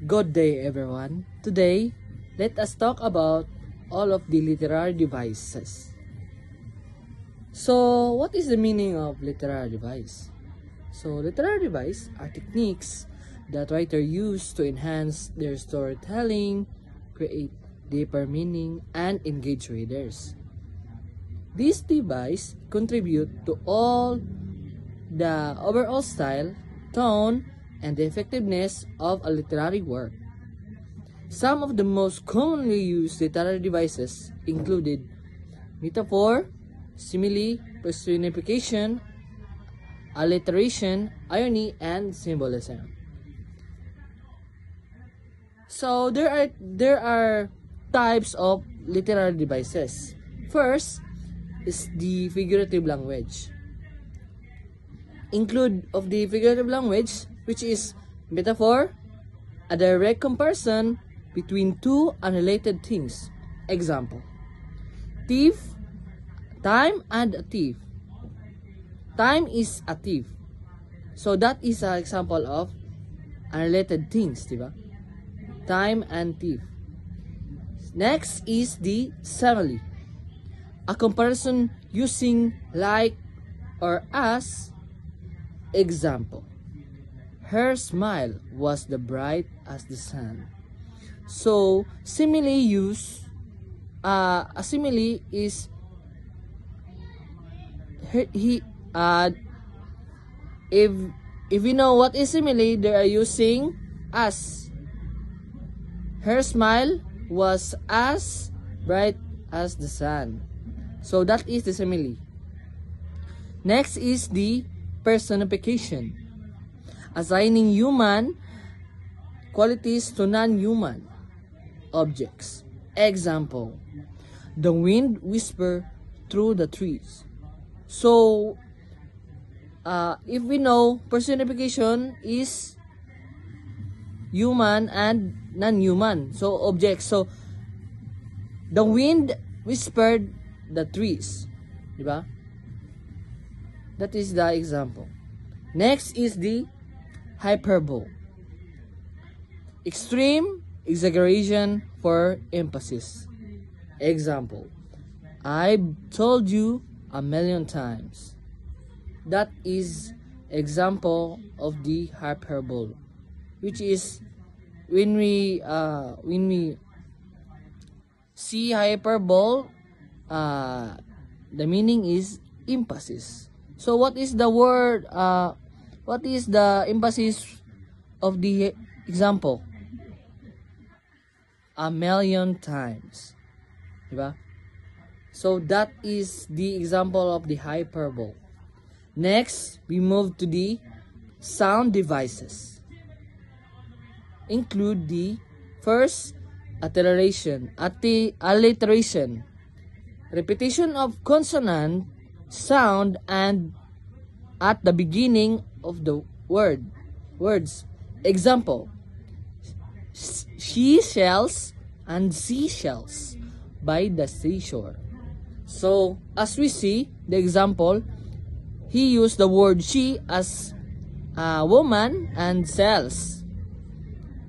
Good day, everyone. Today, let us talk about all of the literary devices. So, what is the meaning of literary device? So, literary device are techniques that writers use to enhance their storytelling, create deeper meaning, and engage readers. These devices contribute to all the overall style, tone, and the effectiveness of a literary work. Some of the most commonly used literary devices included metaphor, simile, personification, alliteration, irony, and symbolism. So there are types of literary devices. First is the figurative language. Include of the figurative language, which is metaphor, a direct comparison between two unrelated things. Example: thief, time, and a thief. Time is a thief. So that is an example of unrelated things, diba? Time and thief. Next is the simile, a comparison using like or as. Example: her smile was the bright as the sun. So simile use a simile is if you know what is simile, they are using as. Her smile was as bright as the sun. So that is the simile. Next is the personification, assigning human qualities to non-human objects. Example: the wind whisper through the trees. So, if we know, personification is human and non-human. So, objects. So, the wind whispered the trees. Diba? That is the example. Next is the hyperbole, extreme exaggeration for emphasis. Example: I've told you a million times. That is example of the hyperbole, which is when we see hyperbole, the meaning is emphasis. So what is the word, what is the emphasis of the example? A million times. Diba? So that is the example of the hyperbole. Next, we move to the sound devices. Include the first, alliteration, repetition of consonant sound and at the beginning of the words. Example: she shells and seashells by the seashore. So as we see the example, he used the word she as a woman and shells,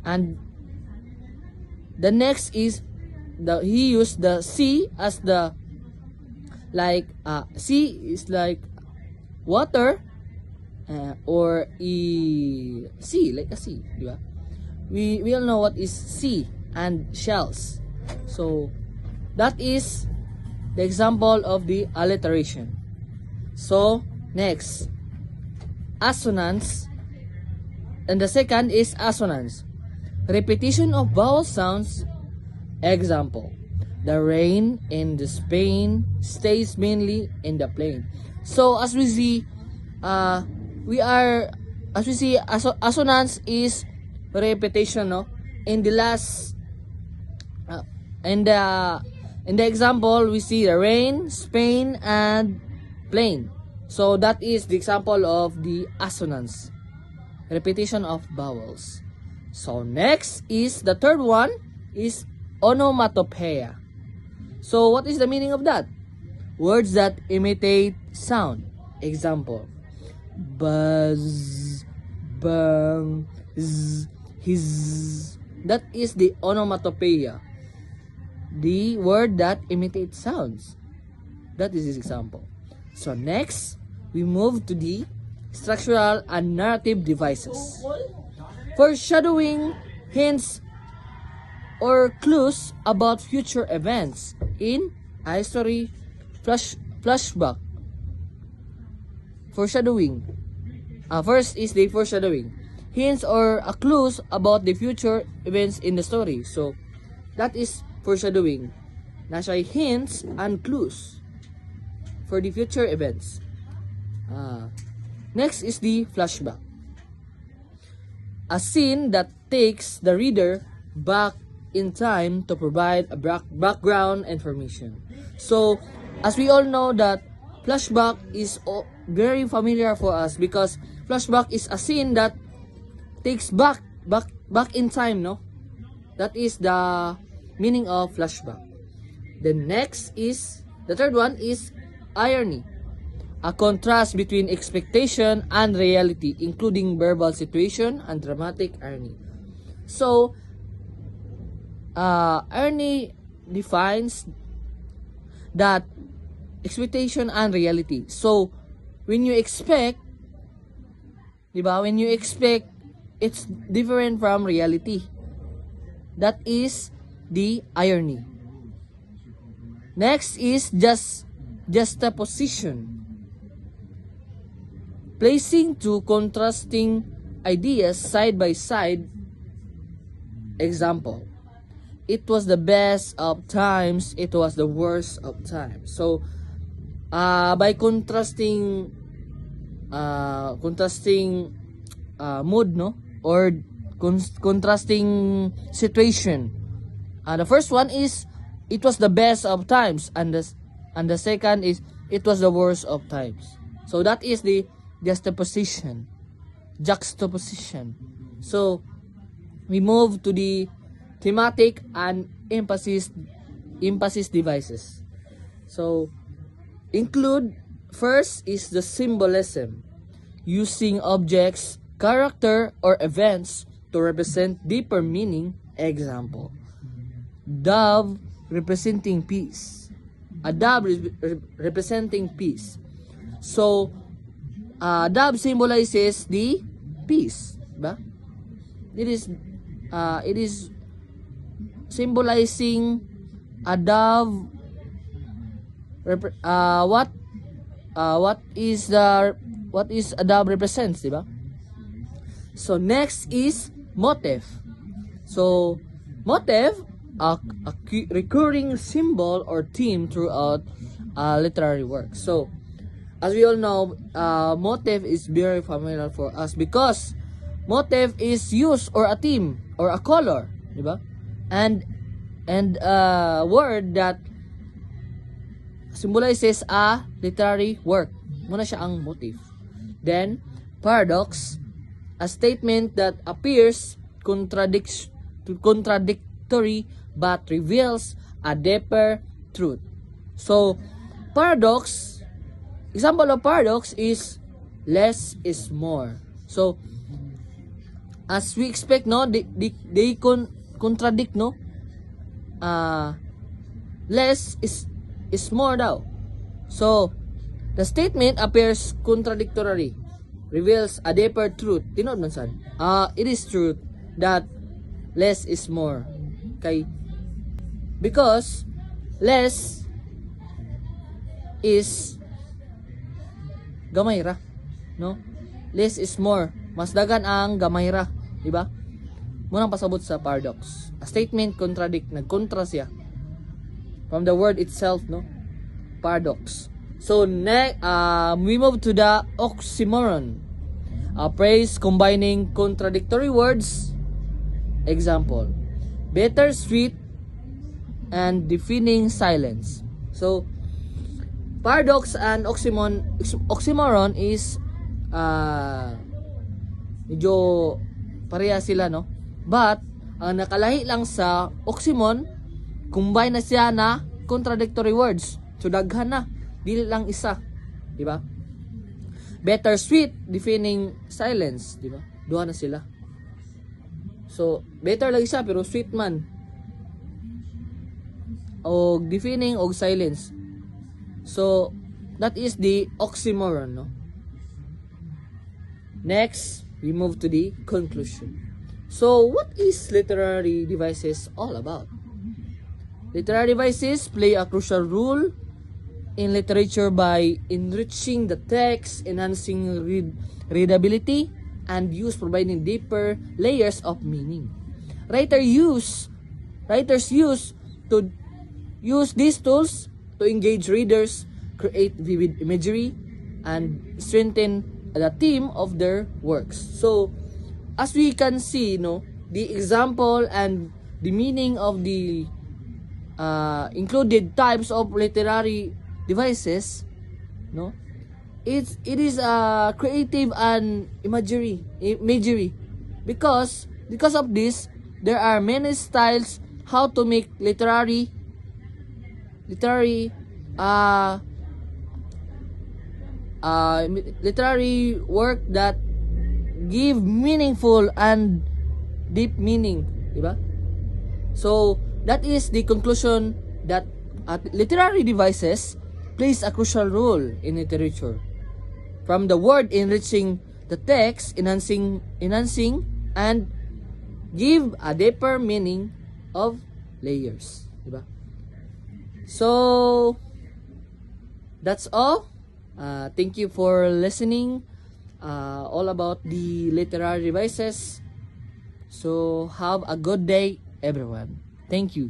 and the next is he used the sea as the sea is like water, or sea, like a sea, diba? We all know what is sea and shells. So that is the example of the alliteration. So next, assonance, and the second is assonance, repetition of vowel sounds. Example: the rain in the Spain stays mainly in the plain. So as we see, assonance is repetition, no? In the last, in the example, we see the rain, Spain, and plain. So that is the example of the assonance, repetition of vowels. So next is the third one is onomatopoeia. So what is the meaning of that? Words that imitate sound. Example: buzz, bang, z, his, That is the onomatopoeia, the word that imitates sounds. That is his example. So next, we move to the structural and narrative devices. Foreshadowing hints or clues about future events in a history flashback. Foreshadowing. First is the foreshadowing. Hints or clues about the future events in the story. So, that is foreshadowing. Nasa hints and clues for the future events. Next is the flashback. A scene that takes the reader back in time to provide a background information. So, as we all know that flashback is very familiar for us because flashback is a scene that takes back in time, no? That is the meaning of flashback. The third one is irony. A contrast between expectation and reality, including verbal situation and dramatic irony. So, irony defines that expectation and reality. So, when you expect, when you expect, it's different from reality. That is the irony. Next is juxtaposition. Placing two contrasting ideas side by side. Example, it was the best of times, it was the worst of times. So, by contrasting mood, no, or contrasting situation. The first one is it was the best of times, and the second is it was the worst of times. So that is the juxtaposition. So we move to the thematic and emphasis devices. So include first is the symbolism, using objects, character, or events to represent deeper meaning. Example, dove representing peace. A dove representing peace. So, dove symbolizes the peace, ba? It is symbolizing a dove. What is a dove represents, diba? So next is motif. So motif, a recurring symbol or theme throughout literary work. So as we all know, motif is very familiar for us because motif is used or a theme or a color, diba? And a word that symbolizes a literary work. Muna siya ang motif. Then, paradox, a statement that appears contradictory but reveals a deeper truth. So, paradox, example of paradox is less is more. So, as we expect, no, they contradict, no? Less is more daw. So, the statement appears contradictory, reveals a deeper truth. Tinod man sad. It is truth that less is more. Okay? Because less is gamay ra, no? Less is more. Mas dagan ang gamay ra, di ba? Munang pasabot sa paradox. A statement contradict, nagkontra siya from the word itself, no? Paradox. So next, we move to the oxymoron. A phrase combining contradictory words. Example, bittersweet and deafening silence. So paradox and oxymoron is medyo pareha sila, no? But ang nakalahi lang sa oxymon, combine na siya na contradictory words. So daghan na, dili lang isa, di ba? Bittersweet, deafening silence, di ba? Duha na sila. So, better lagi siya pero sweet man. Og deafening og silence. So, that is the oxymoron, no? Next, we move to the conclusion. So, what is literary devices all about? Literary devices play a crucial role in literature by enriching the text, enhancing readability, and providing deeper layers of meaning. Writers use these tools to engage readers, create vivid imagery, and strengthen the theme of their works. So, as we can see, the example and the meaning of the included types of literary devices, it is creative and imagery because of this there are many styles how to make literary work that give meaningful and deep meaning, diba? So that is the conclusion that literary devices plays a crucial role in literature. From the word enriching the text, enhancing and give a deeper meaning of layers, diba? So that's all. Thank you for listening. All about the literary devices. So have a good day, everyone. Thank you.